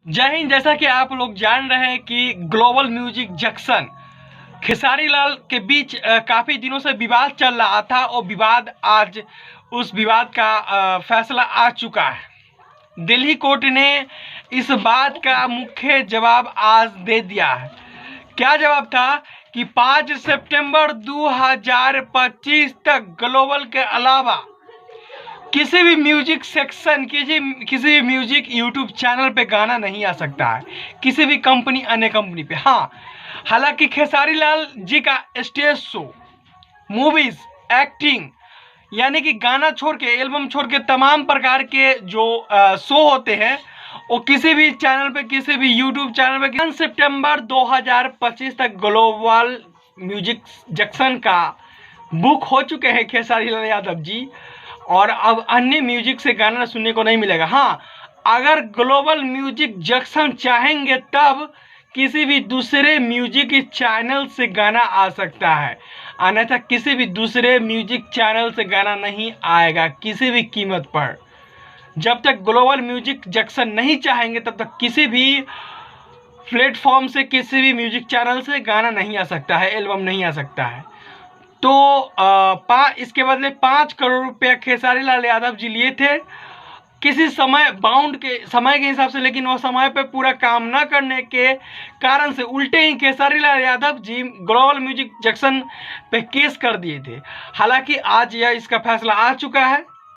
जय हिंद। जैसा कि आप लोग जान रहे हैं कि global music junction Khesari Lal के बीच काफ़ी दिनों से विवाद चल रहा था और विवाद आज उस विवाद का फैसला आ चुका है। दिल्ली कोर्ट ने इस बात का मुख्य जवाब आज दे दिया है। क्या जवाब था कि 5 सितंबर 2025 तक ग्लोबल के अलावा किसी भी म्यूजिक सेक्शन किसी भी म्यूजिक यूट्यूब चैनल पे गाना नहीं आ सकता है, किसी भी कंपनी अन्य कंपनी पे। हाँ, हालांकि खेसारी लाल जी का स्टेज शो, मूवीज, एक्टिंग यानी कि गाना छोड़ के, एल्बम छोड़ के तमाम प्रकार के जो शो होते हैं वो किसी भी चैनल पे, किसी भी यूट्यूब चैनल पे 1 सितंबर 2025 तक ग्लोबल म्यूजिक जंक्शन का बुक हो चुके हैं खेसारी लाल यादव जी, और अब अन्य म्यूजिक से गाना सुनने को नहीं मिलेगा। हाँ, अगर ग्लोबल म्यूजिक जंक्शन चाहेंगे तब किसी भी दूसरे म्यूजिक चैनल से गाना आ सकता है, अन्यथा किसी भी दूसरे म्यूजिक चैनल से गाना नहीं आएगा किसी भी कीमत पर। जब तक ग्लोबल म्यूजिक जंक्शन नहीं चाहेंगे तब तक किसी भी प्लेटफॉर्म से, किसी भी म्यूजिक चैनल से गाना नहीं आ सकता है, एल्बम नहीं आ सकता है। तो इसके बदले 5 करोड़ रुपया खेसारी लाल यादव जी लिए थे किसी समय के हिसाब से, लेकिन वो समय पे पूरा काम ना करने के कारण से उल्टे ही Khesari Lal Yadav ji global music junction पे केस कर दिए थे। हालांकि आज यह इसका फैसला आ चुका है